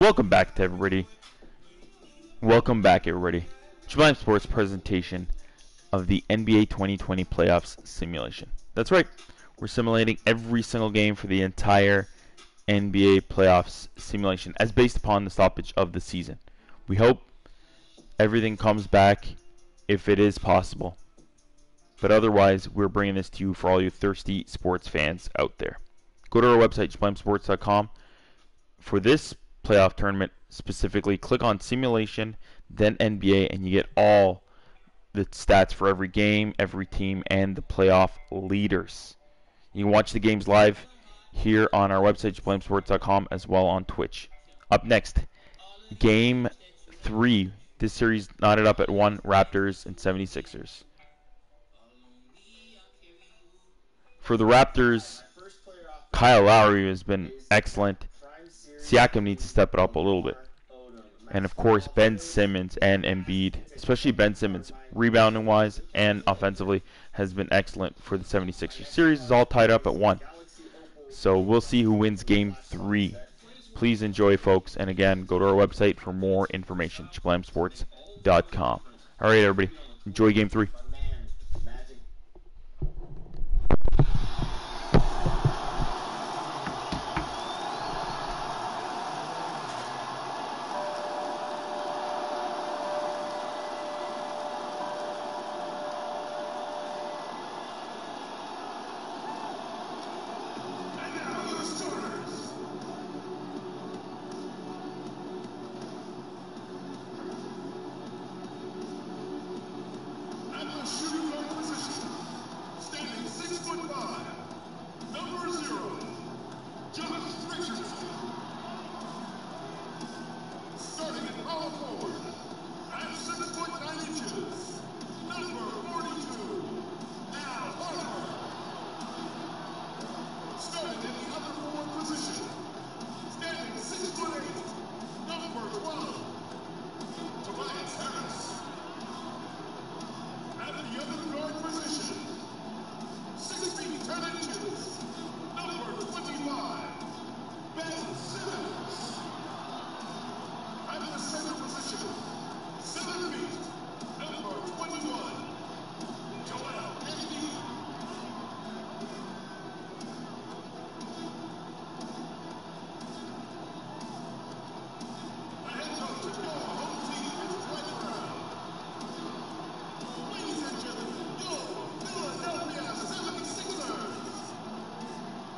Welcome back to everybody. Welcome back, everybody. Sublime Sports presentation of the NBA 2020 playoffs simulation. That's right. We're simulating every single game for the entire NBA playoffs simulation as based upon the stoppage of the season. We hope everything comes back if it is possible. But otherwise, we're bringing this to you for all you thirsty sports fans out there. Go to our website, sublimesports.com. For this playoff tournament specifically, click on simulation, then NBA, and you get all the stats for every game, every team, and the playoff leaders. You can watch the games live here on our website, sublimesports.com, as well on Twitch. Up next, Game 3. This series knotted up at 1, Raptors and 76ers. For the Raptors, Kyle Lowry has been excellent. Siakam needs to step it up a little bit. And of course, Ben Simmons and Embiid, especially Ben Simmons, rebounding-wise and offensively, has been excellent for the 76ers. Series is all tied up at 1. So we'll see who wins Game 3. Please enjoy, folks. And again, go to our website for more information, sublimesports.com. All right, everybody. Enjoy Game 3.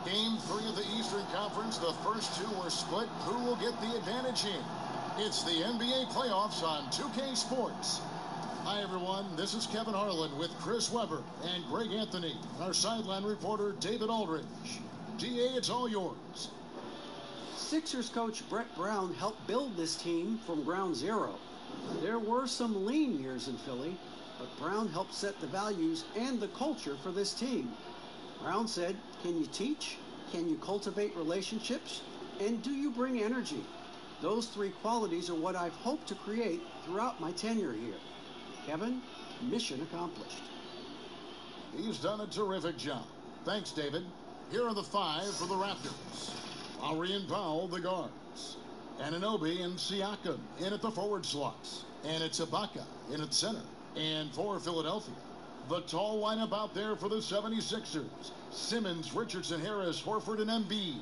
Game 3 of the Eastern Conference, the first two were split. Who will get the advantage in? It's the NBA playoffs on 2K Sports. Hi, everyone. This is Kevin Harlan with Chris Webber and Greg Anthony, our sideline reporter, David Aldridge. DA, it's all yours. Sixers coach Brett Brown helped build this team from ground zero. There were some lean years in Philly, but Brown helped set the values and the culture for this team. Brown said, "Can you teach? Can you cultivate relationships? And do you bring energy? Those three qualities are what I've hoped to create throughout my tenure here." Kevin, mission accomplished. He's done a terrific job. Thanks, David. Here are the five for the Raptors. Lowry and Powell, the guards. Anunoby and Siakam in at the forward slots. And it's Ibaka in at center. And for Philadelphia, the tall lineup out there for the 76ers. Simmons, Richardson, Harris, Horford, and Embiid.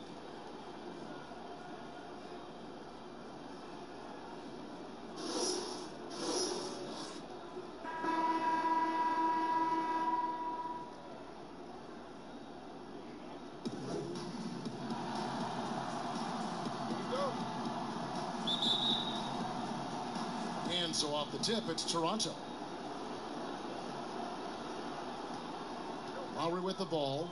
And so off the tip, it's Toronto. Lowry with the ball.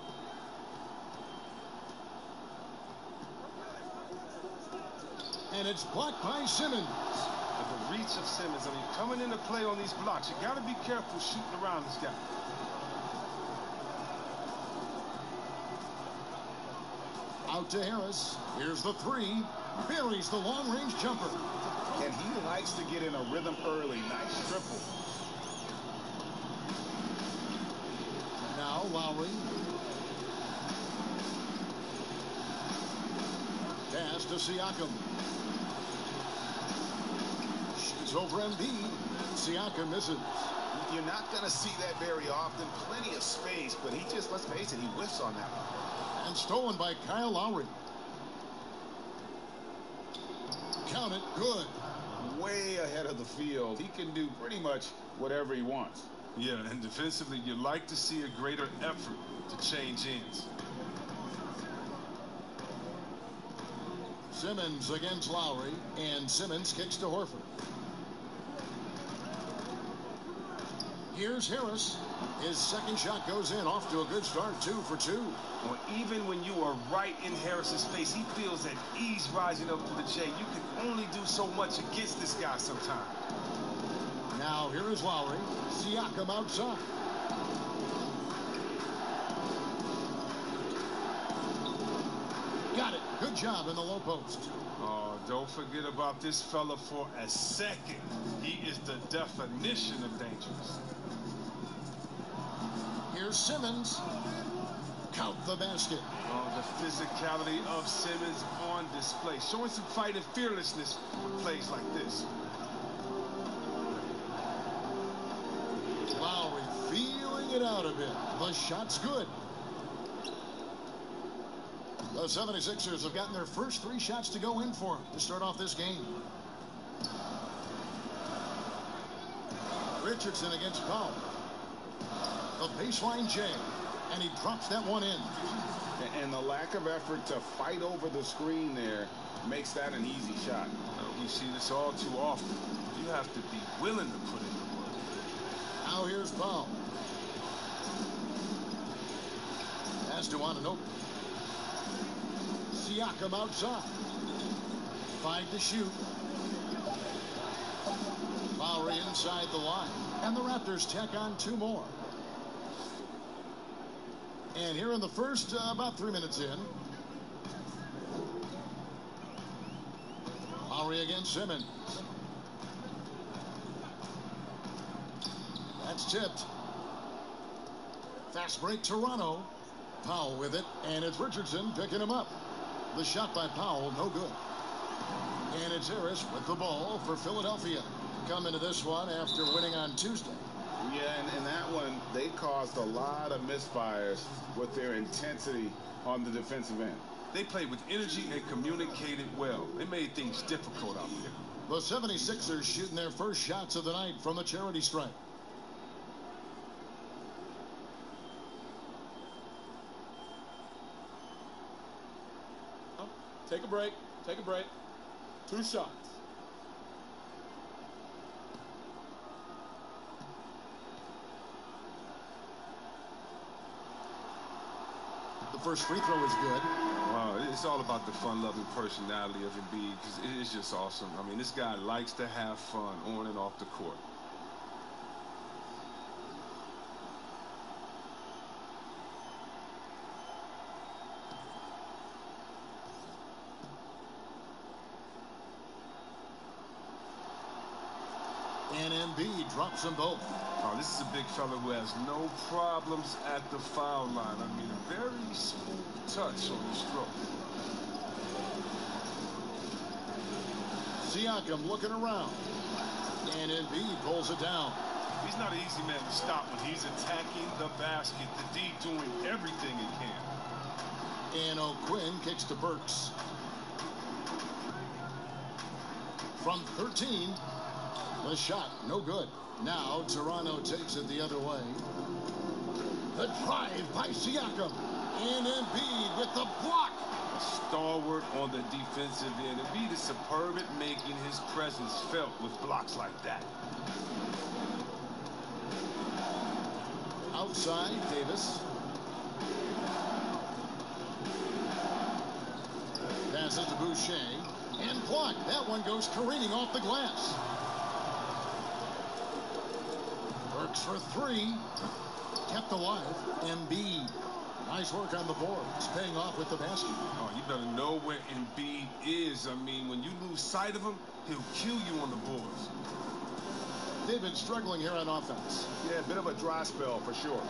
And it's blocked by Simmons. But the reach of Simmons, I mean, coming into play on these blocks, you got to be careful shooting around this guy. Out to Harris. Here's the three. Buries the long-range jumper. And he likes to get in a rhythm early. Nice triple. Now Lowry. Pass to Siakam. It's over Embiid. Siakam misses. You're not going to see that very often. Plenty of space, but he just, let's face it, he whiffs on that one. And stolen by Kyle Lowry. Count it, good. Way ahead of the field. He can do pretty much whatever he wants. Yeah, and defensively, you like to see a greater effort to change ends. Simmons against Lowry, and Simmons kicks to Horford. Here's Harris. His second shot goes in, off to a good start, 2 for 2. Well, even when you are right in Harris's face, he feels at ease rising up to the J. You can only do so much against this guy sometimes. Now here is Lowry. Siakam outside. Got it. Good job in the low post. Oh, don't forget about this fella for a second. He is the definition of dangerous. Here's Simmons. Count the basket. Oh, the physicality of Simmons on display. Showing some fight and fearlessness with plays like this. Lowry feeling it out a bit. The shot's good. The 76ers have gotten their first 3 shots to go in for them to start off this game. Richardson against Powell. The baseline J, and he drops that one in. And the lack of effort to fight over the screen there makes that an easy shot. We see this all too often. You have to be willing to put in the work. Now here's Powell. Pass to Ananobi. Siakam outside. 5 to shoot. Lowry inside the line. And the Raptors tack on 2 more. And here in the first, about 3 minutes in. Lowry against Simmons. That's tipped. Fast break Toronto. Powell with it, and it's Richardson picking him up. The shot by Powell, no good. And it's Harris with the ball for Philadelphia. Coming to this one after winning on Tuesday. Yeah, and in that one, they caused a lot of misfires with their intensity on the defensive end. They played with energy and communicated well. They made things difficult out there. The 76ers shooting their first shots of the night from the charity stripe. Take a break. Take a break. 2 shots. The first free throw is good. Wow, it's all about the fun-loving personality of Embiid, because it's just awesome. I mean, this guy likes to have fun on and off the court. And Embiid drops them both. Oh, this is a big fella who has no problems at the foul line. I mean, a very smooth touch on the stroke. Siakam looking around. And Embiid pulls it down. He's not an easy man to stop when he's attacking the basket. The D doing everything he can. And O'Quinn kicks to Burks. From 13, the shot, no good. Now Toronto takes it the other way. The drive by Siakam. And Embiid with the block. Stalwart on the defensive end. Embiid is superb at making his presence felt with blocks like that. Outside, Davis. Passes to Boucher. And blocked. That one goes careening off the glass. Burks for 3. Kept alive. Embiid. Nice work on the board. It's paying off with the basket. Oh, you better know where Embiid is. I mean, when you lose sight of him, he'll kill you on the boards. They've been struggling here on offense. Yeah, a bit of a dry spell for sure.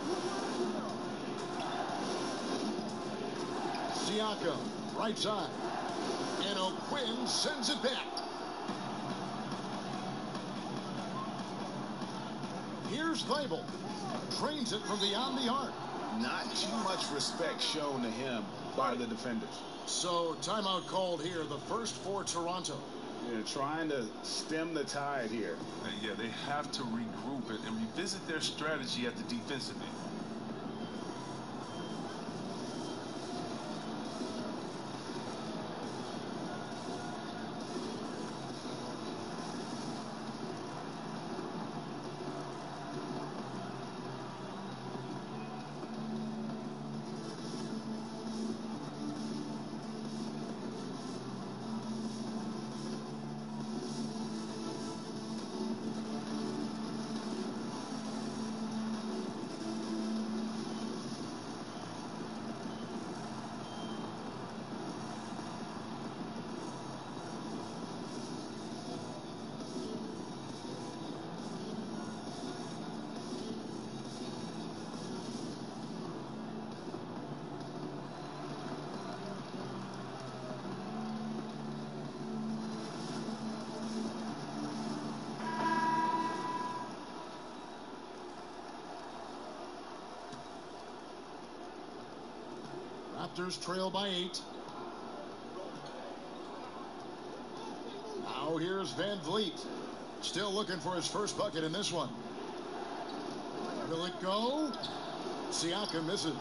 Siakam, right side. And O'Quinn sends it back. Here's Zabel. Trains it from beyond the arc. Not too much respect shown to him by the defenders. So timeout called here, the first for Toronto. They're trying to stem the tide here. Yeah, they have to regroup and revisit their strategy at the defensive end. Raptors trail by 8. Now here's Van Vliet. Still looking for his first bucket in this one. Will it go? Siakam misses.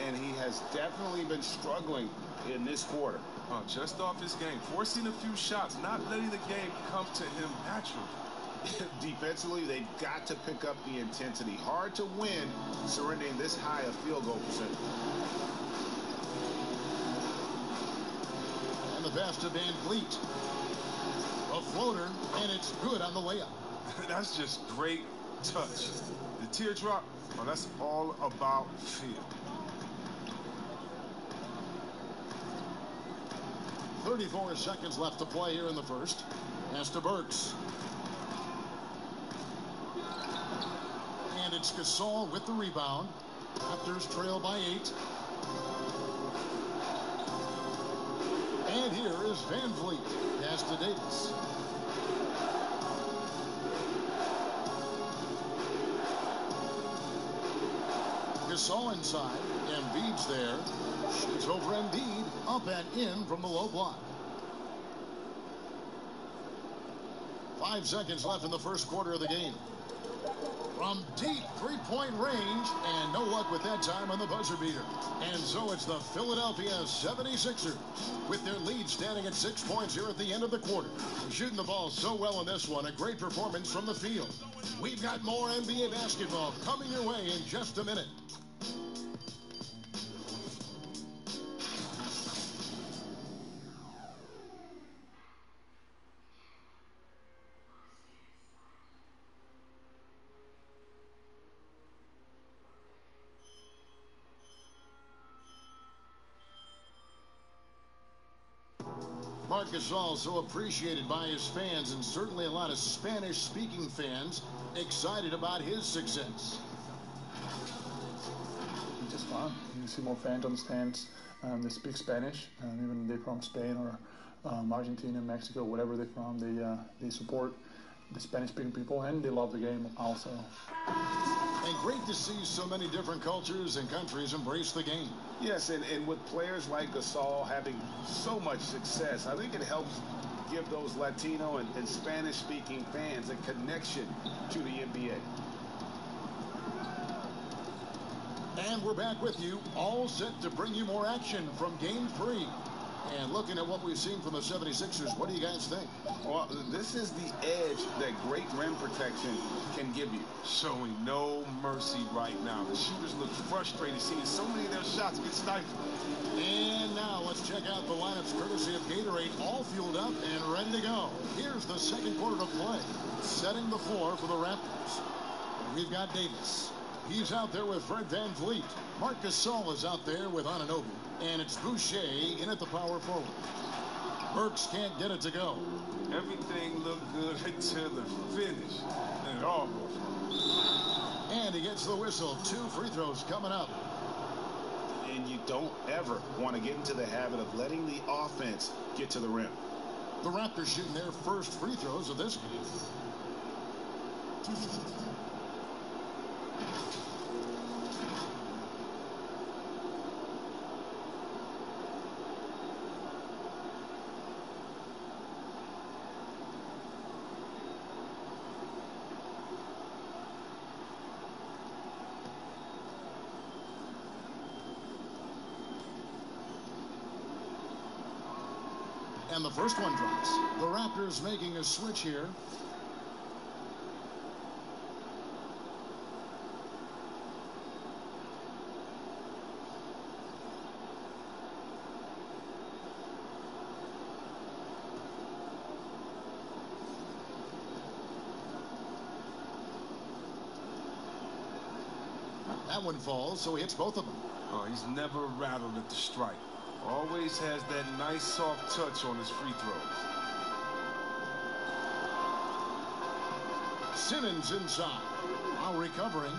And he has definitely been struggling in this quarter. Just off his game, forcing a few shots, not letting the game come to him naturally. Defensively, they've got to pick up the intensity. Hard to win surrendering this high a field goal percentage. And the pass to Van Vliet. A floater, and it's good on the layup. That's just great touch. The teardrop, well, that's all about feel. 34 seconds left to play here in the first. Pass to Burks. And it's Gasol with the rebound. Raptors trail by 8. And here is Van Vliet. Pass to Davis. Gasol inside. Embiid's there. Shoots over Embiid. Up and in from the low block. 5 seconds left in the first quarter of the game. From deep three-point range, and no luck with that time on the buzzer beater. And so it's the Philadelphia 76ers with their lead standing at 6 points here at the end of the quarter. Shooting the ball so well in this one, a great performance from the field. We've got more NBA basketball coming your way in just a minute. Marc Gasol so appreciated by his fans, and certainly a lot of Spanish-speaking fans excited about his success. It's just fun. You see more fans on the stands. They speak Spanish, even they're from Spain or Argentina, Mexico, whatever they're from. They support the Spanish-speaking people, and they love the game also. And great to see so many different cultures and countries embrace the game. Yes, and with players like Gasol having so much success, I think it helps give those Latino and Spanish-speaking fans a connection to the NBA. And we're back with you, all set to bring you more action from Game 3. And looking at what we've seen from the 76ers, what do you guys think? Well, this is the edge that great rim protection can give you. Showing no mercy right now. The shooters look frustrated seeing so many of their shots get stifled. And now let's check out the lineups courtesy of Gatorade, all fueled up and ready to go. Here's the second quarter of play. Setting the floor for the Raptors. We've got Davis. He's out there with Fred Van Vliet. Marc Gasol is out there with Anunoby. And it's Boucher in at the power forward. Burks can't get it to go. Everything looked good until the finish. And it all goes wrong. And he gets the whistle. 2 free throws coming up. And you don't ever want to get into the habit of letting the offense get to the rim. The Raptors shooting their first free throws of this game. And the first one drops. The Raptors making a switch here. That one falls, so he hits both of them. Oh, he's never rattled at the strike. Always has that nice soft touch on his free throws. Simmons inside. While recovering.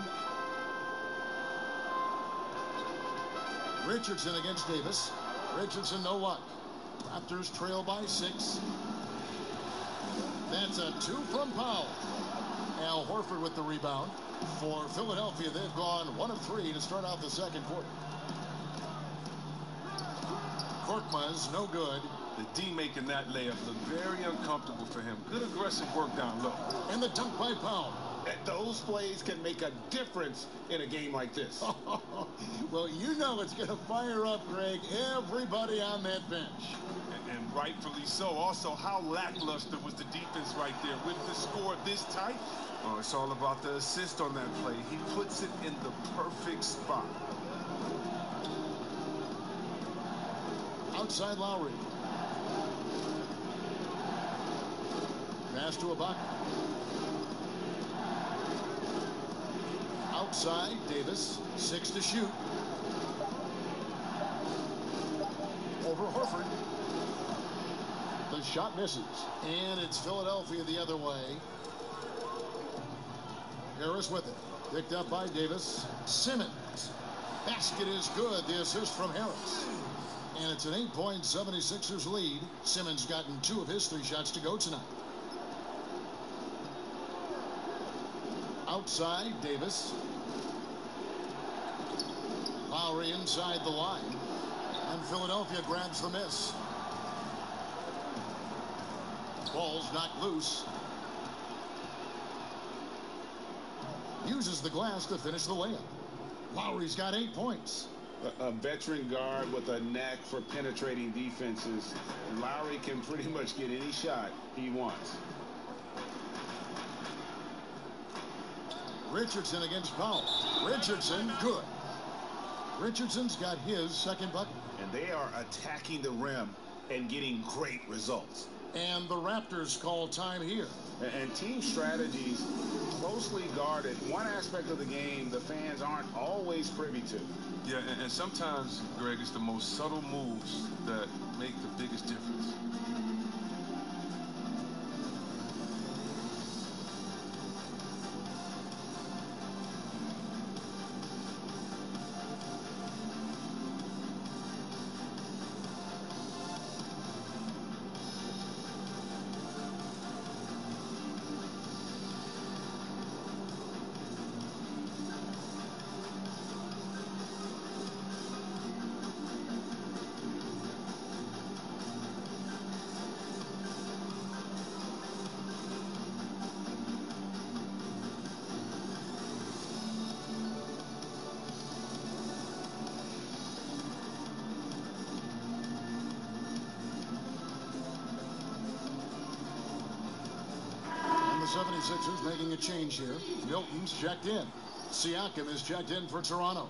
Richardson against Davis. Richardson no luck. Raptors trail by 6. That's a 2 from Powell. Al Horford with the rebound. For Philadelphia, they've gone 1 of 3 to start out the second quarter. Korkmaz no good. The D making that layup look very uncomfortable for him. Good aggressive work down low. And the dunk by Powell. Those plays can make a difference in a game like this. Well, you know it's going to fire up, Greg, everybody on that bench. And rightfully so. Also, how lackluster was the defense right there with the score this tight? Oh, it's all about the assist on that play. He puts it in the perfect spot. Outside Lowry. Pass to Ibaka. Outside Davis. 6 to shoot. Over Horford. The shot misses. And it's Philadelphia the other way. Harris with it. Picked up by Davis. Simmons. Basket is good. The assist from Harris. And it's an 8-point 76ers lead. Simmons gotten 2 of his 3 shots to go tonight. Outside, Davis. Lowry inside the line. And Philadelphia grabs the miss. Ball's knocked loose. Uses the glass to finish the layup. Lowry's got 8 points. A veteran guard with a knack for penetrating defenses. Lowry can pretty much get any shot he wants. Richardson against Powell. Richardson, good. Richardson's got his second bucket. And they are attacking the rim and getting great results. And the Raptors call time here. And team strategies closely guarded. One aspect of the game the fans aren't always privy to. Yeah, and sometimes, Greg, it's the most subtle moves that make the biggest difference. And the 76ers making a change here. Milton's checked in. Siakam is checked in for Toronto.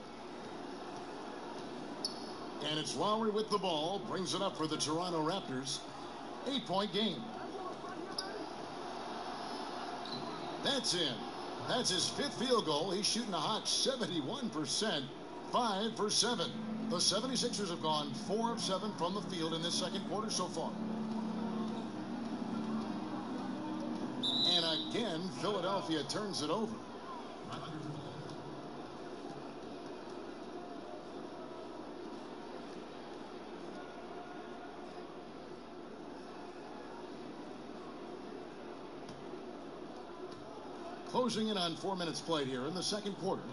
And it's Lowry with the ball. Brings it up for the Toronto Raptors. 8-point game. That's in. That's his 5th field goal. He's shooting a hot 71%. 5 for 7. The 76ers have gone 4 of 7 from the field in this second quarter so far. And again, Philadelphia turns it over. Closing in on 4 minutes played here in the second quarter.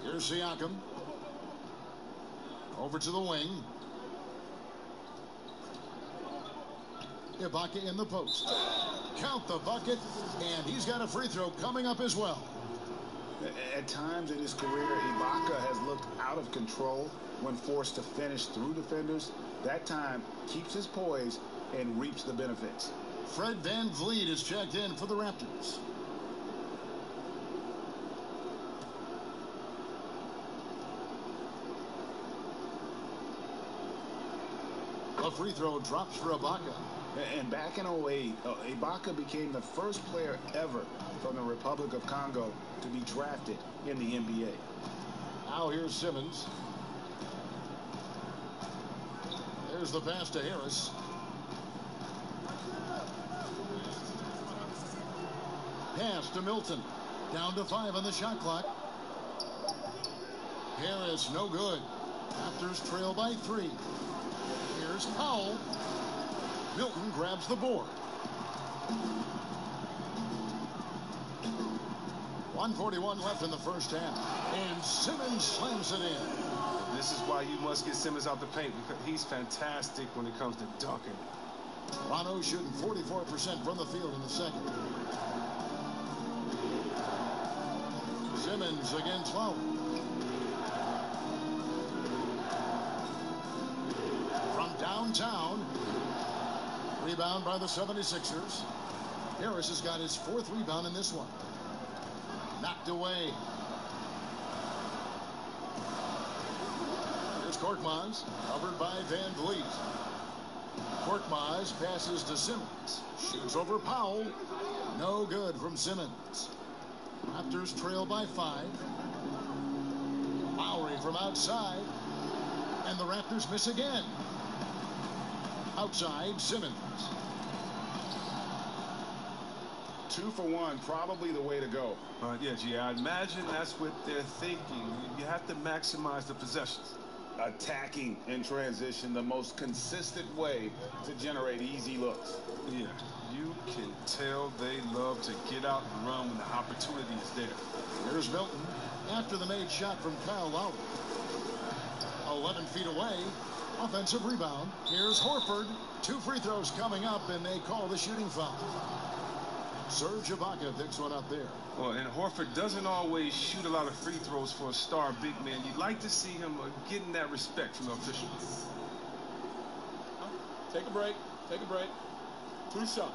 Here's Siakam. Over to the wing. Ibaka in the post. Count the bucket, and he's got a free throw coming up as well. At times in his career, Ibaka has looked out of control when forced to finish through defenders. That time keeps his poise and reaps the benefits. Fred VanVleet is checked in for the Raptors. A free throw drops for Ibaka. And back in 08, Ibaka became the first player ever from the Republic of Congo to be drafted in the NBA. Now here's Simmons. There's the pass to Harris. Pass to Milton. Down to 5 on the shot clock. Harris, no good. Raptors trail by 3. Here's Powell. Milton grabs the board. 1:41 left in the first half. And Simmons slams it in. This is why you must get Simmons out the paint, because he's fantastic when it comes to dunking. Toronto shooting 44% from the field in the second. Simmons against Lowry. From downtown. Rebound by the 76ers. Harris has got his 4th rebound in this one. Knocked away. Here's Korkmaz, covered by VanVleet. Korkmaz passes to Simmons. Shoots over Powell. No good from Simmons. Raptors trail by 5. Lowry from outside. And the Raptors miss again. Outside, Simmons. 2 for 1, probably the way to go. Yeah, G, I imagine that's what they're thinking. You have to maximize the possessions. Attacking in transition, the most consistent way to generate easy looks. Yeah, you can tell they love to get out and run when the opportunity is there. Here's Milton after the made shot from Kyle Lowry. 11 feet away. Offensive rebound. Here's Horford. 2 free throws coming up, and they call the shooting foul. Serge Ibaka picks one up there. Well, and Horford doesn't always shoot a lot of free throws for a star big man. You'd like to see him getting that respect from the officials. Take a break. Take a break. 2 shots.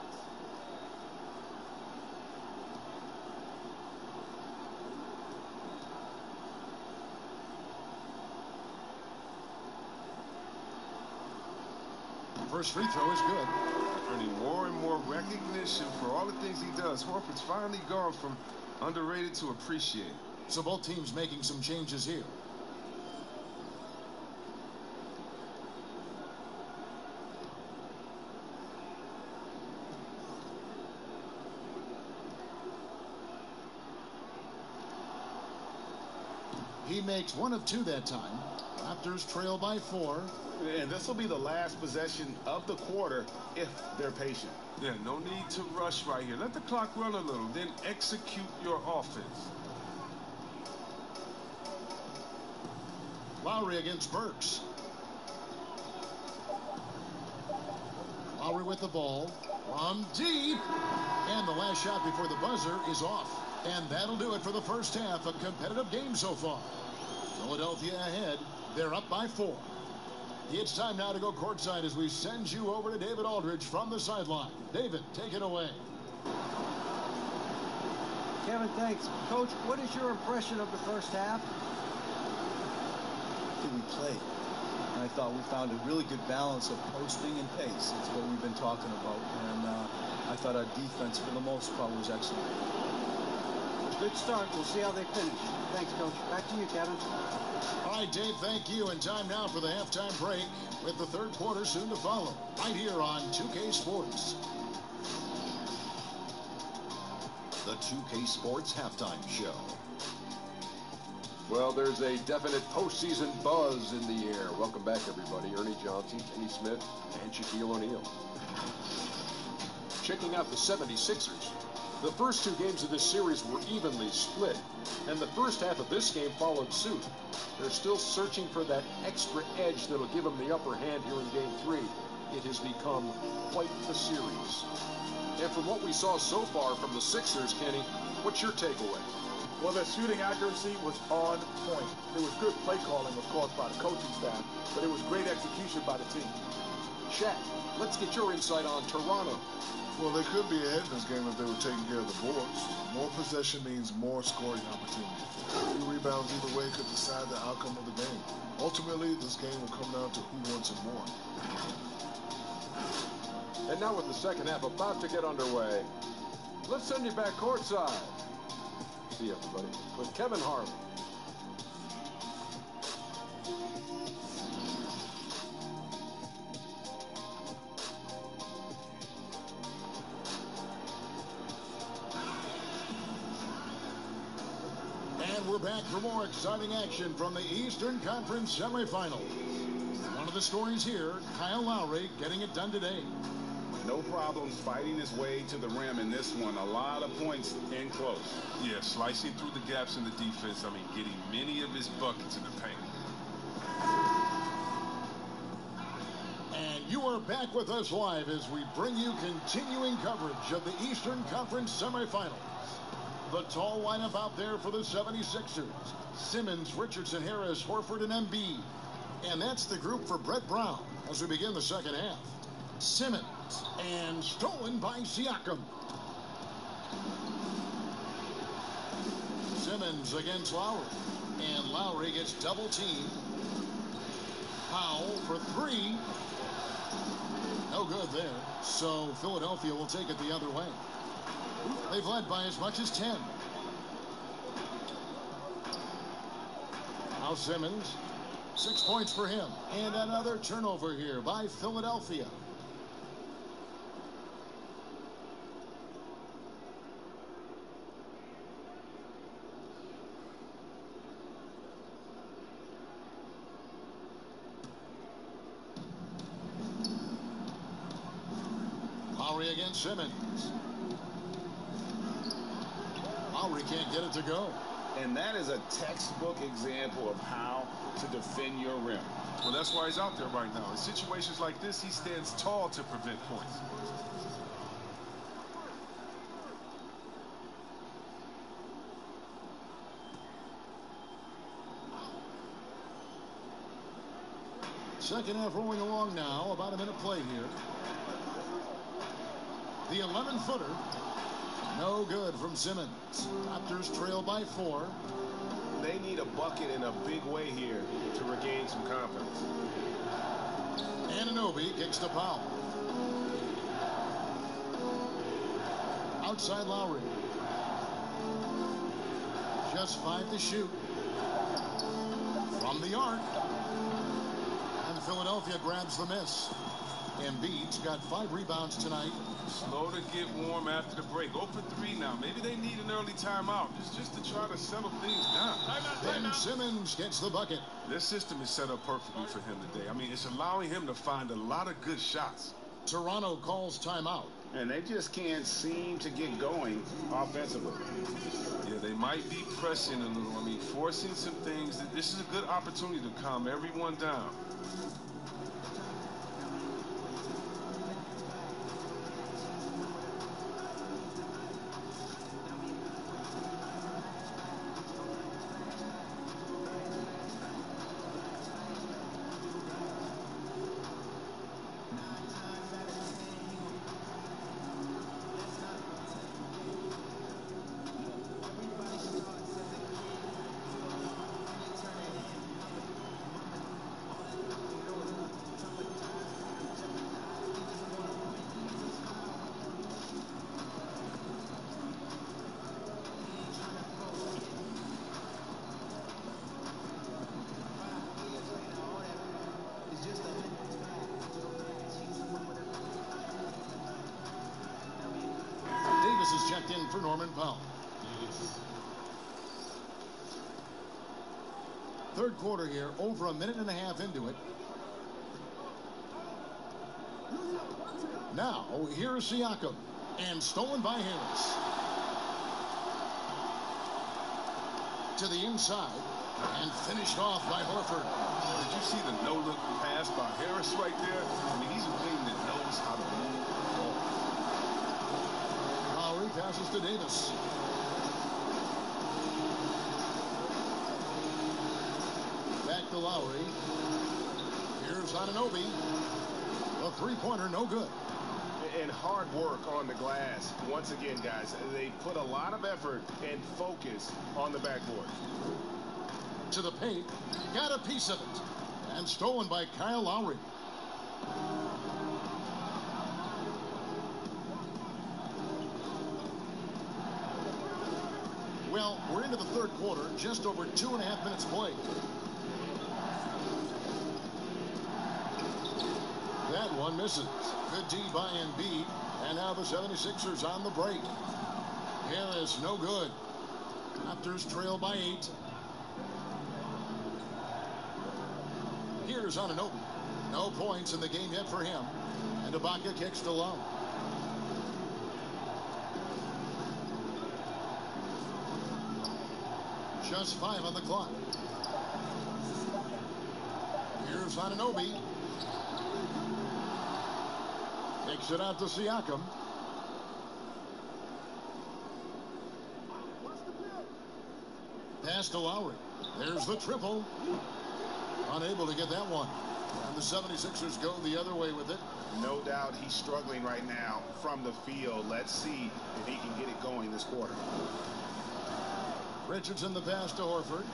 First free throw is good. Earning more and more recognition for all the things he does. Horford's finally gone from underrated to appreciated. So both teams making some changes here. He makes 1 of 2 that time. Raptors trail by 4. And this will be the last possession of the quarter if they're patient. Yeah, no need to rush right here. Let the clock run a little, then execute your offense. Lowry against Burks. Lowry with the ball. From deep. And the last shot before the buzzer is off. And that'll do it for the first half. A competitive game so far. Philadelphia ahead. They're up by 4. It's time now to go courtside as we send you over to David Aldridge from the sideline. David, take it away. Kevin, thanks. Coach, what is your impression of the first half? We played. And I thought we found a really good balance of posting and pace. It's what we've been talking about. And I thought our defense, for the most part, was excellent. Good start. We'll see how they finish. Thanks, Coach. Back to you, Kevin. All right, Dave, thank you. And time now for the halftime break with the third quarter soon to follow. Right here on 2K Sports. The 2K Sports Halftime Show. Well, there's a definite postseason buzz in the air. Welcome back, everybody. Ernie Johnson, Kenny Smith, and Shaquille O'Neal. checking out the 76ers. The first two games of this series were evenly split, and the first half of this game followed suit. They're still searching for that extra edge that'll give them the upper hand here in Game 3. It has become quite the series. And from what we saw so far from the Sixers, Kenny, what's your takeaway? Well, their shooting accuracy was on point. It was good play calling, of course, by the coaching staff, but it was great execution by the team. Shaq, let's get your insight on Toronto. Well, they could be ahead in this game if they were taking care of the boards. More possession means more scoring opportunities. 3 rebounds either way could decide the outcome of the game. Ultimately, this game will come down to who wants it more. And now with the second half about to get underway, let's send you back courtside. See you, everybody, with Kevin Harlan. And we're back for more exciting action from the Eastern Conference semifinals. One of the stories here, Kyle Lowry getting it done today. No problems fighting his way to the rim in this one. A lot of points in close. Yeah, slicing through the gaps in the defense. I mean, getting many of his buckets in the paint. And you are back with us live as we bring you continuing coverage of the Eastern Conference semifinals. The tall lineup out there for the 76ers. Simmons, Richardson, Harris, Horford, and Embiid. And that's the group for Brett Brown as we begin the second half. Simmons, and stolen by Siakam. Simmons against Lowry. And Lowry gets double teamed. Powell for 3. No good there. So Philadelphia will take it the other way. They've led by as much as 10. Now Simmons, 6 points for him. And another turnover here by Philadelphia. Lowry against Simmons. Lowry can't get it to go. And that is a textbook example of how to defend your rim. Well, that's why he's out there right now. In situations like this, he stands tall to prevent points. Second half rolling along now. About a minute play here. The 11-footer. No good from Simmons. Raptors trail by 4. They need a bucket in a big way here to regain some confidence. Anunoby kicks to Powell. Outside Lowry. Just 5 to shoot. From the arc. And Philadelphia grabs the miss. Embiid's got 5 rebounds tonight. Slow to get warm after the break. 0 for 3 now. Maybe they need an early timeout just to try to settle things down. Ben Simmons gets the bucket. Their system is set up perfectly for him today. I mean, it's allowing him to find a lot of good shots. Toronto calls timeout. And they just can't seem to get going offensively. Yeah, they might be pressing a little. I mean, forcing some things. This is a good opportunity to calm everyone down. Davis is checked in for Norman Powell. Third quarter here, over a minute and a half into it. Now, here's Siakam. And stolen by Harris. To the inside. And finished off by Horford. Did you see the no-look pass by Harris right there? I mean, he's a wing that knows how to move the ball. Lowry passes to Davis. Back to Lowry. Here's Anunoby. The three-pointer, no good. And hard work on the glass. Once again, guys, they put a lot of effort and focus on the backboard. To the paint, got a piece of it, and stolen by Kyle Lowry. Well, we're into the third quarter, just over 2.5 minutes played. That one misses. Good D by Embiid, and now the 76ers on the break. Harris, no good. Raptors trail by 8. Here's Anunoby. No points in the game yet for him. And Ibaka kicks to low. Just 5 on the clock. Here's Anunoby. Kicks it out to Siakam. Pass to Lowry. There's the triple. Unable to get that one. And the 76ers go the other way with it. No doubt he's struggling right now from the field. Let's see if he can get it going this quarter. Richardson the pass to Horford.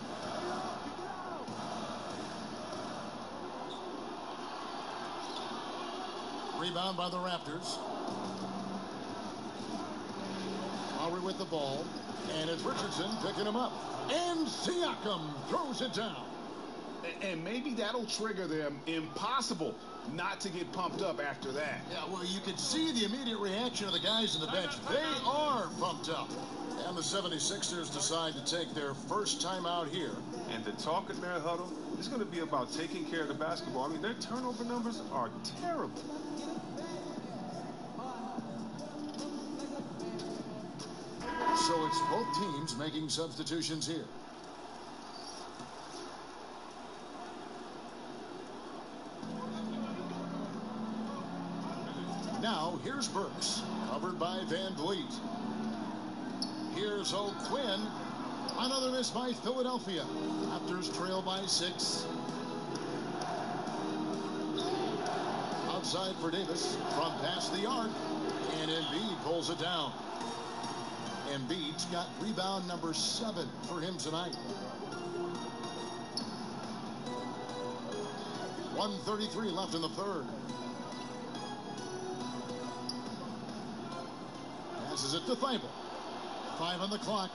Rebound by the Raptors. Lowry with the ball. And it's Richardson picking him up. And Siakam throws it down. And maybe that'll trigger them. Impossible not to get pumped up after that. Yeah, well, you could see the immediate reaction of the guys on the bench. They are pumped up. And the 76ers decide to take their first time out here. And the talk in their huddle is going to be about taking care of the basketball. I mean, their turnover numbers are terrible. So it's both teams making substitutions here. Now, here's Burks, covered by Van Vliet. Here's O'Quinn. Another miss by Philadelphia. Raptors trail by 6. Outside for Davis from past the arc. And Embiid pulls it down. Embiid's got rebound number 7 for him tonight. 1:33 left in the third. Passes it to Thibault. 5 on the clock.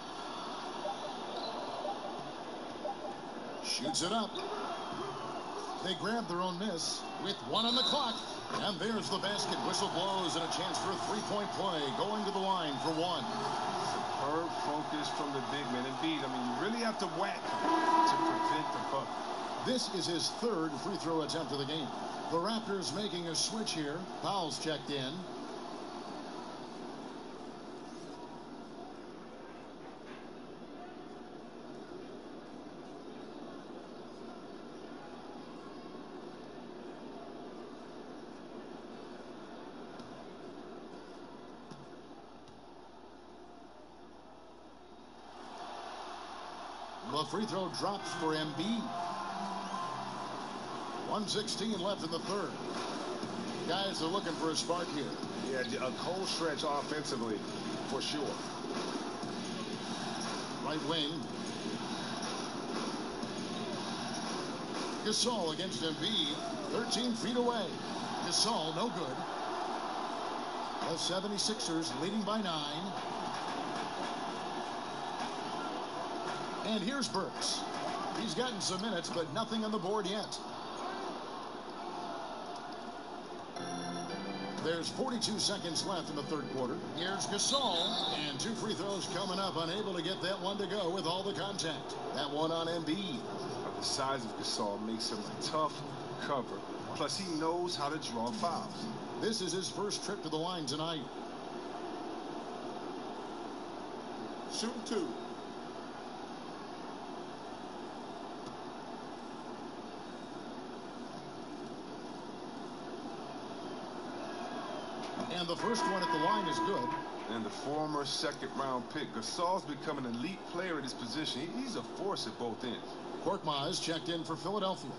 Shoots it up. They grab their own miss with 1 on the clock. And there's the basket. Whistle blows and a chance for a three-point play. Going to the line for 1. Superb focus from the big man. Embiid, I mean, you really have to whack to prevent the bucket. This is his third free throw attempt of the game. The Raptors making a switch here. Powell's checked in. The free throw drops for Embiid. 1:16 left in the third. Guys are looking for a spark here. Yeah, a cold stretch offensively, for sure. Right wing. Gasol against Embiid. 13 feet away. Gasol, no good. The 76ers leading by 9. And here's Burks. He's gotten some minutes, but nothing on the board yet. There's 42 seconds left in the third quarter. Here's Gasol, and 2 free throws coming up, unable to get that one to go with all the contact. That one on Embiid. The size of Gasol makes him a tough cover. Plus, he knows how to draw fouls. This is his first trip to the line tonight. Shoot 2. And the first one at the line is good. And the former second-round pick, Gasol's become an elite player at his position. He's a force at both ends. Korkmaz checked in for Philadelphia.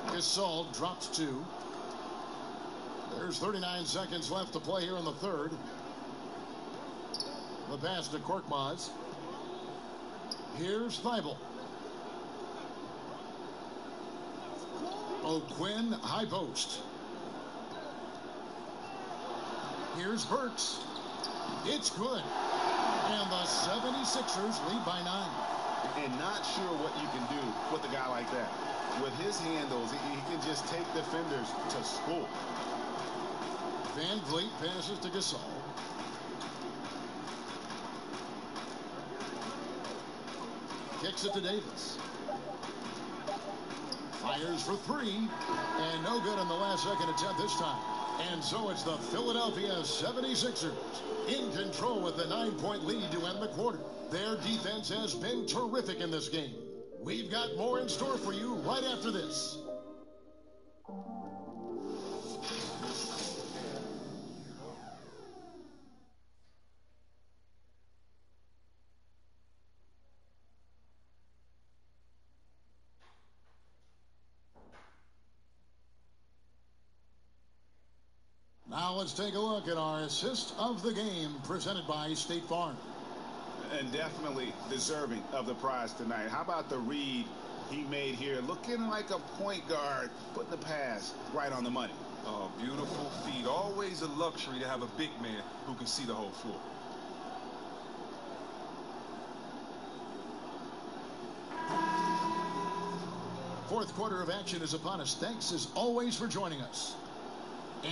Gasol drops 2. There's 39 seconds left to play here in the third. The pass to Korkmaz. Here's Thibault. O'Quinn, high post. Here's Burks. It's good. And the 76ers lead by 9. And not sure what you can do with a guy like that. With his handles, he can just take defenders to school. Van Vliet passes to Gasol. Kicks it to Davis. Fires for 3. And no good on the last second attempt this time. And so it's the Philadelphia 76ers in control with the 9-point lead to end the quarter. Their defense has been terrific in this game. We've got more in store for you right after this. Now let's take a look at our assist of the game presented by State Farm. And definitely deserving of the prize tonight. How about the read he made here? Looking like a point guard, putting the pass right on the money. Oh, beautiful feed. Always a luxury to have a big man who can see the whole floor. Fourth quarter of action is upon us. Thanks as always for joining us.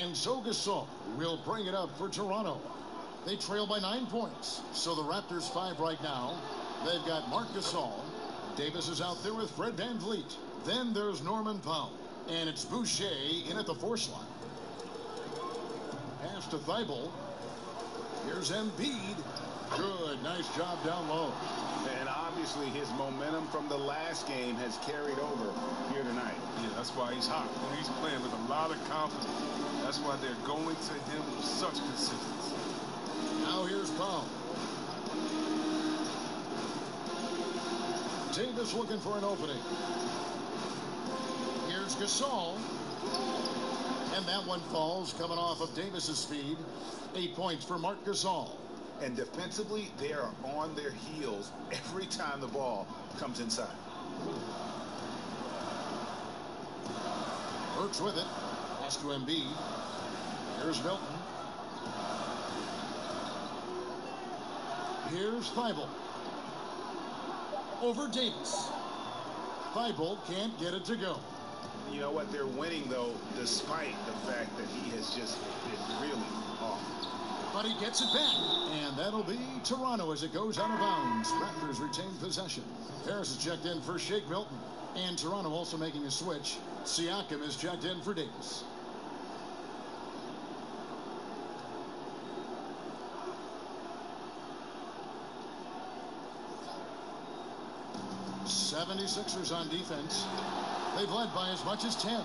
And so Gasol will bring it up for Toronto. They trail by 9 points. So the Raptors 5 right now. They've got Marc Gasol. Davis is out there with Fred Van Vliet. Then there's Norman Powell. And it's Boucher in at the 4 slot. Pass to Thibault. Here's Embiid. Good. Nice job down low. And obviously his momentum from the last game has carried over here tonight. Yeah, that's why he's hot. He's playing with a lot of confidence. That's why they're going to him with such consistency. Now here's Powell. Davis looking for an opening. Here's Gasol. And that one falls coming off of Davis's speed. 8 points for Marc Gasol. And defensively, they are on their heels every time the ball comes inside. Burks with it. Pass to Embiid. Here's Milton. Here's Thibault. Over Davis. Thibault can't get it to go. You know what? They're winning, though, despite the fact that he has just been really off. But he gets it back. And that'll be Toronto as it goes out of bounds. Raptors retain possession. Harris is checked in for Shake Milton. And Toronto also making a switch. Siakam is checked in for Davis. '76ers on defense. They've led by as much as 10.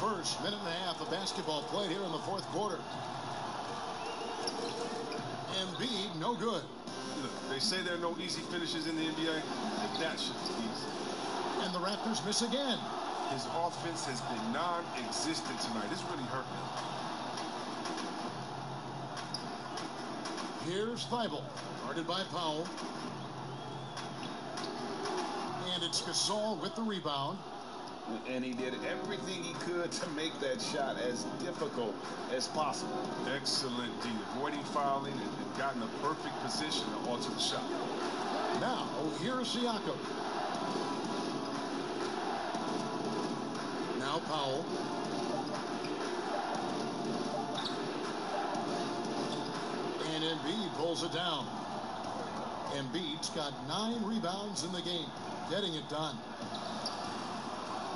First minute and a half of basketball played here in the fourth quarter. Embiid, no good. Look, they say there are no easy finishes in the NBA, but that should be easy. And the Raptors miss again. His offense has been non-existent tonight. It's really hurt him. Here's Thibault, guarded by Powell. And it's Gasol with the rebound. And he did everything he could to make that shot as difficult as possible. Excellent D, avoiding fouling and got in a perfect position to alter the shot. Now, here's Siakam. Now Powell. And Embiid pulls it down. Embiid's got 9 rebounds in the game, getting it done.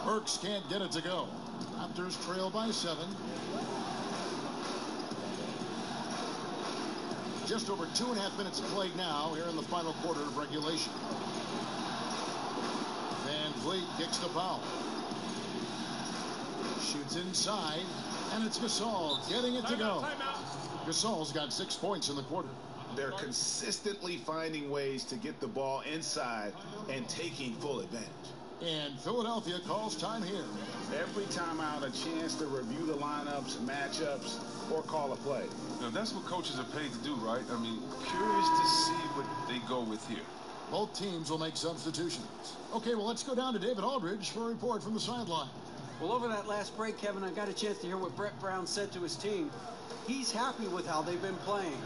Burks can't get it to go. Raptors trail by 7. Just over 2.5 minutes played now here in the final quarter of regulation. Van Vliet kicks the foul. Shoots inside, and it's Gasol getting it to go. Gasol's got 6 points in the quarter. They're consistently finding ways to get the ball inside and taking full advantage. And Philadelphia calls time here. Every timeout, a chance to review the lineups, matchups, or call a play. Now, that's what coaches are paid to do, right? I mean, curious to see what they go with here. Both teams will make substitutions. Okay, well, let's go down to David Aldridge for a report from the sideline. Well, over that last break, Kevin, I got a chance to hear what Brett Brown said to his team. He's happy with how they've been playing.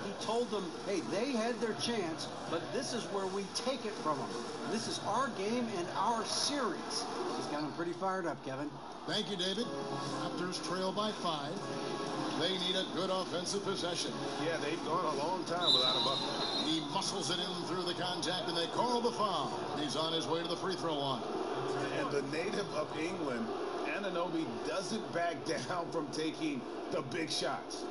He told them, hey, they had their chance, but this is where we take it from them. This is our game and our series. He's got them pretty fired up, Kevin. Thank you, David. Raptors trail by 5. They need a good offensive possession. Yeah, they've gone a long time without a bucket. He muscles it in through the contact, and they call the foul. He's on his way to the free throw line. And the native of England, Anunoby, doesn't back down from taking the big shots.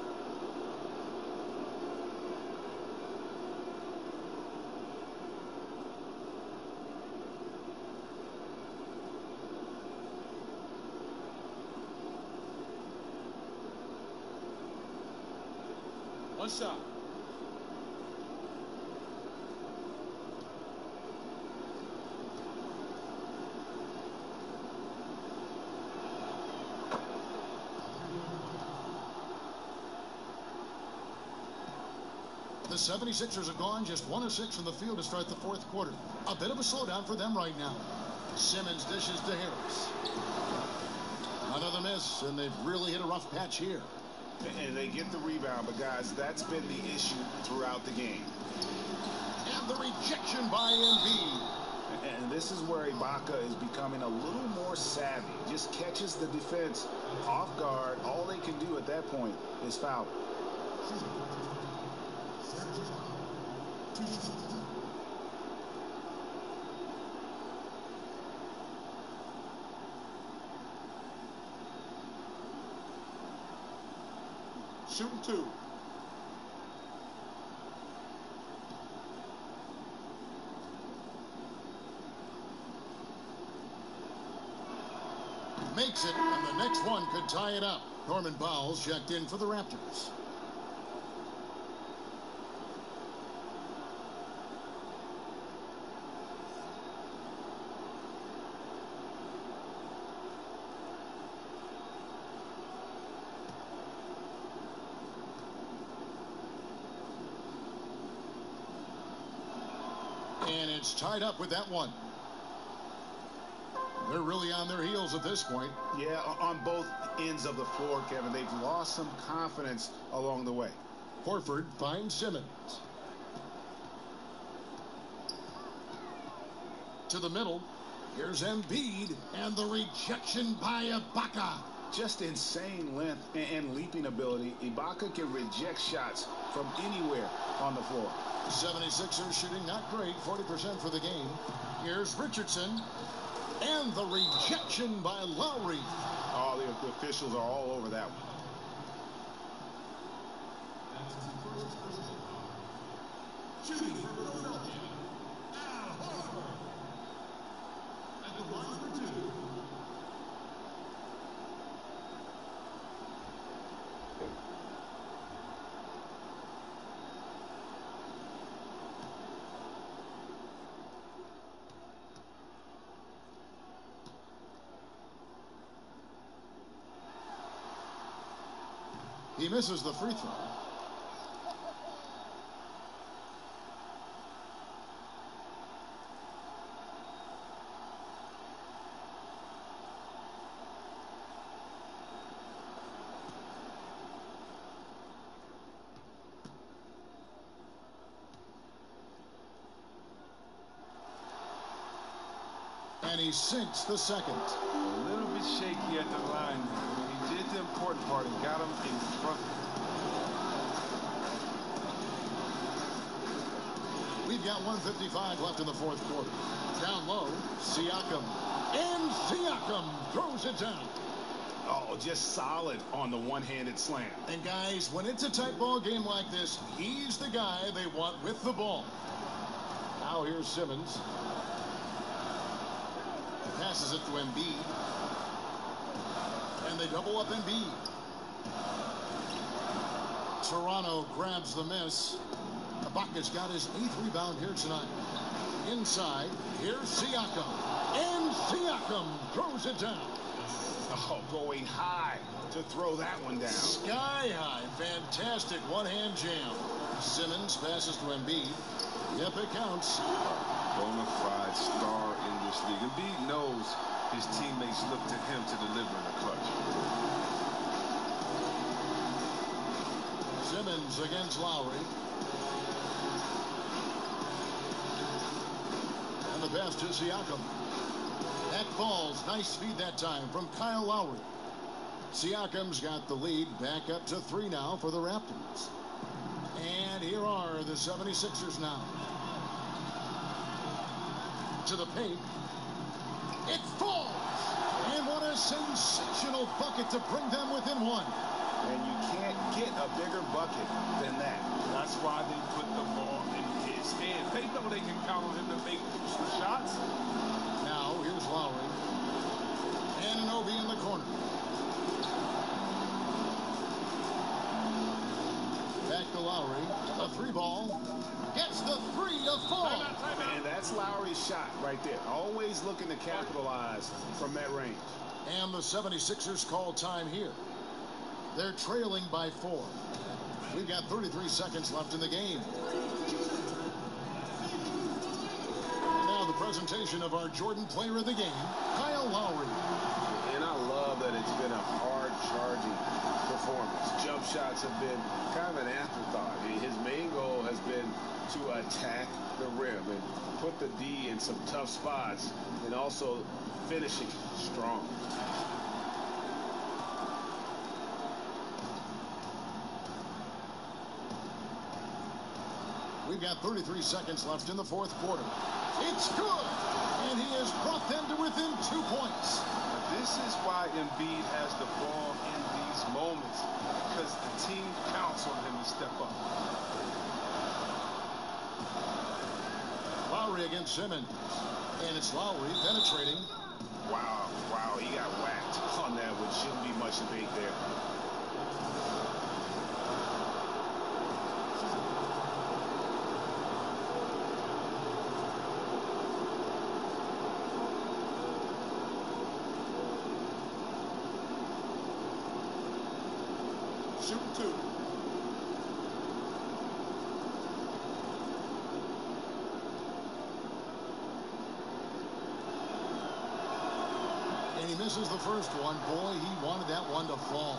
One shot. The 76ers have gone just 1 of 6 from the field to start the 4th quarter. A bit of a slowdown for them right now. Simmons dishes to Harris. Another miss, and they've really hit a rough patch here. And they get the rebound, but guys, that's been the issue throughout the game. And the rejection by Embiid. And this is where Ibaka is becoming a little more savvy. Just catches the defense off guard. All they can do at that point is foul. Shooting 2. Makes it, and the next one could tie it up. Norman Powell's checked in for the Raptors. And it's tied up with that one. They're really on their heels at this point. Yeah, on both ends of the floor, Kevin. They've lost some confidence along the way. Horford finds Simmons. To the middle. Here's Embiid, and the rejection by Ibaka. Just insane length and leaping ability. Ibaka can reject shots from anywhere on the floor. 76ers shooting not great, 40% for the game. Here's Richardson, and the rejection by Lowry. Oh, the officials are all over that one. Shooting for Philadelphia, Al Horford. At the line for 2. He misses the free throw. And he sinks the second. A little bit shaky at the line. He did the important part and got him in front. We've got 1:55 left in the fourth quarter. Down low, Siakam. And Siakam throws it down. Oh, just solid on the one-handed slam. And guys, when it's a tight ball game like this, he's the guy they want with the ball. Now here's Simmons. Passes it to Embiid. And they double up Embiid. Toronto grabs the miss. Ibaka's got his 8th rebound here tonight. Inside, here's Siakam. And Siakam throws it down. Oh, going high to throw that one down. Sky high. Fantastic one-hand jam. Simmons passes to Embiid. Yep, it counts. Bona fide star in this league. Embiid knows his teammates look to him to deliver in the clutch. Simmons against Lowry. And the pass to Siakam. That falls. Nice feed that time from Kyle Lowry. Siakam's got the lead back up to 3 now for the Raptors. And here are the 76ers now. To the paint. It falls. And what a sensational bucket to bring them within 1. And you can't get a bigger bucket than that. That's why they put the ball in his hand. They know they can count on him to make some shots. Now, here's Lowry. And an Obi in the corner. Back to Lowry. A 3-ball. Gets the 3 to fall. And that's Lowry's shot right there. Always looking to capitalize from that range. And the 76ers call time here. They're trailing by 4. We've got 33 seconds left in the game. And now the presentation of our Jordan Player of the Game, Kyle Lowry. And I love that it's been a hard-charging performance. Jump shots have been kind of an afterthought. His main goal has been to attack the rim and put the D in some tough spots and also finishing strong. We've got 33 seconds left in the fourth quarter. It's good! And he has brought them to within 2 points. This is why Embiid has the ball in these moments, because the team counts on him to step up. Lowry against Simmons. And it's Lowry penetrating. Wow, he got whacked on that, which shouldn't be much debate there. Shoot 2. And he misses the first one. Boy, he wanted that one to fall.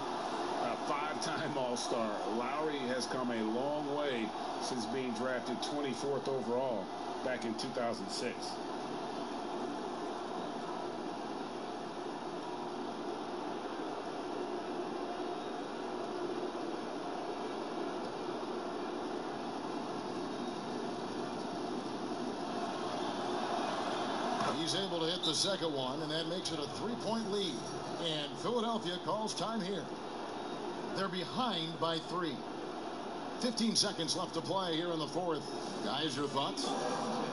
A 5-time All-Star. Lowry has come a long way since being drafted 24th overall back in 2006. He's able to hit the second one, and that makes it a 3-point lead. And Philadelphia calls time here. They're behind by 3. 15 seconds left to play here in the fourth. Guys, your thoughts?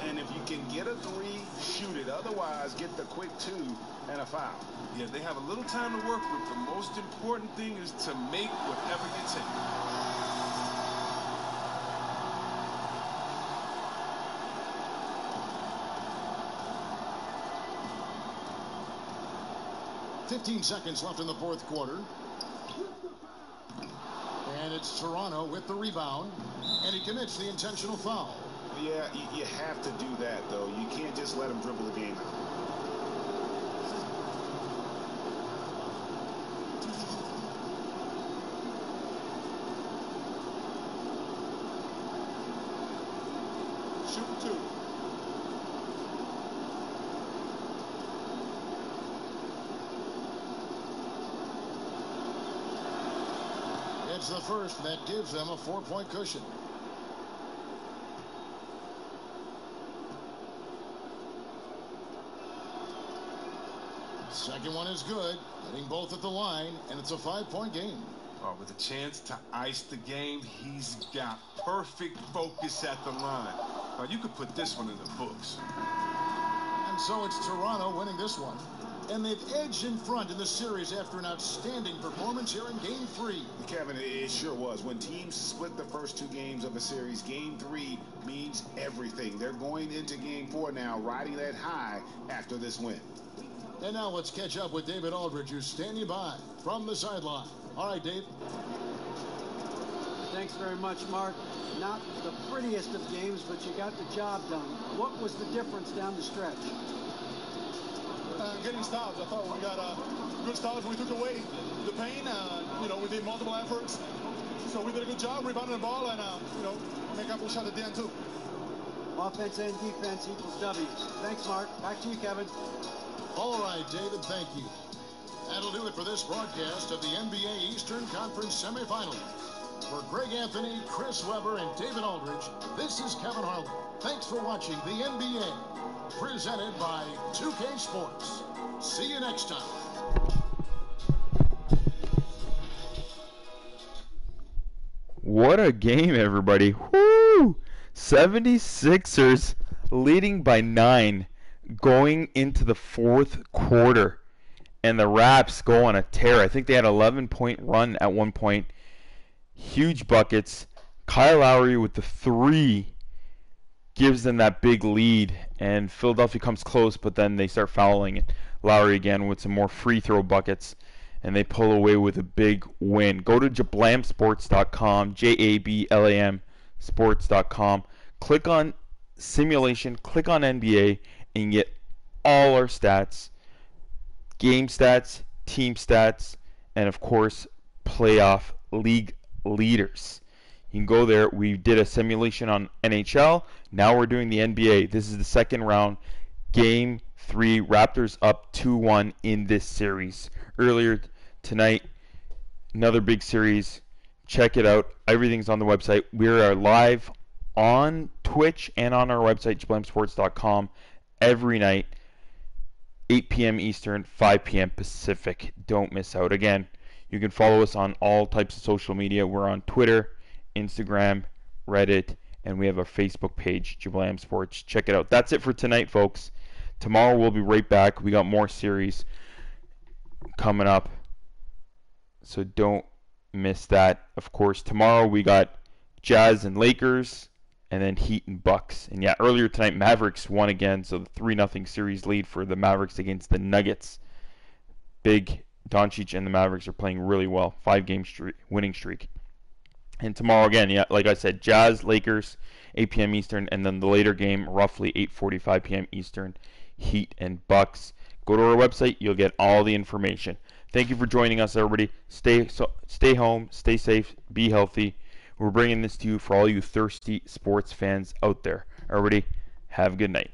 And if you can get a 3, shoot it. Otherwise, get the quick 2 and a foul. Yeah, they have a little time to work with. The most important thing is to make whatever you take. 15 seconds left in the fourth quarter. And it's Toronto with the rebound. And he commits the intentional foul. Yeah, you have to do that, though. You can't just let him dribble the game out. Shoot 2. It's the first, and that gives them a 4-point cushion. Second one is good. Hitting both at the line, and it's a 5-point game. Oh, with a chance to ice the game, he's got perfect focus at the line. You could put this one in the books. And so it's Toronto winning this one. And they've edged in front in the series after an outstanding performance here in Game 3. Kevin, it sure was. When teams split the first 2 games of a series, Game 3 means everything. They're going into Game 4 now, riding that high after this win. And now let's catch up with David Aldridge, who's standing by from the sideline. All right, Dave. Thanks very much, Mark. Not the prettiest of games, but you got the job done. What was the difference down the stretch? Getting stops. I thought we got good stops. We took away the pain. We did multiple efforts. So we did a good job rebounding the ball and, make a couple shots at the end, too. Offense and defense equals W. Thanks, Mark. Back to you, Kevin. All right, David, thank you. That'll do it for this broadcast of the NBA Eastern Conference semifinals. For Greg Anthony, Chris Webber, and David Aldridge, this is Kevin Harlan. Thanks for watching the NBA, presented by 2K Sports. See you next time. What a game, everybody. Woo! 76ers leading by 9 going into the 4th quarter. And the Raps go on a tear. I think they had an 11-point run at one point. Huge buckets. Kyle Lowry with the 3 gives them that big lead. And Philadelphia comes close, but then they start fouling it. Lowry again with some more free throw buckets. And they pull away with a big win. Go to jablamsports.com, Jablam sports.com. Click on simulation, click on NBA, and get all our stats. Game stats, team stats, and of course, playoff league leaders. You can go there. We did a simulation on NHL. Now we're doing the NBA. This is the second round. Game 3. Raptors up 2-1 in this series. Earlier tonight, another big series. Check it out. Everything's on the website. We are live on Twitch and on our website, jablamsports.com, every night. 8 p.m. Eastern, 5 p.m. Pacific. Don't miss out. Again, you can follow us on all types of social media. We're on Twitter, Instagram, Reddit, and we have a Facebook page, Jablam Sports. Check it out. That's it for tonight, folks. Tomorrow we'll be right back. We got more series coming up, so don't miss that. Of course, tomorrow we got Jazz and Lakers, and then Heat and Bucks. And yeah, earlier tonight, Mavericks won again, so the 3-0 series lead for the Mavericks against the Nuggets. Big Doncic and the Mavericks are playing really well. 5-game winning streak. And tomorrow again, yeah, like I said, Jazz, Lakers, 8 p.m. Eastern, and then the later game, roughly 8:45 p.m. Eastern, Heat and Bucks. Go to our website, you'll get all the information. Thank you for joining us, everybody. Stay home, stay safe, be healthy. We're bringing this to you for all you thirsty sports fans out there. Everybody, have a good night.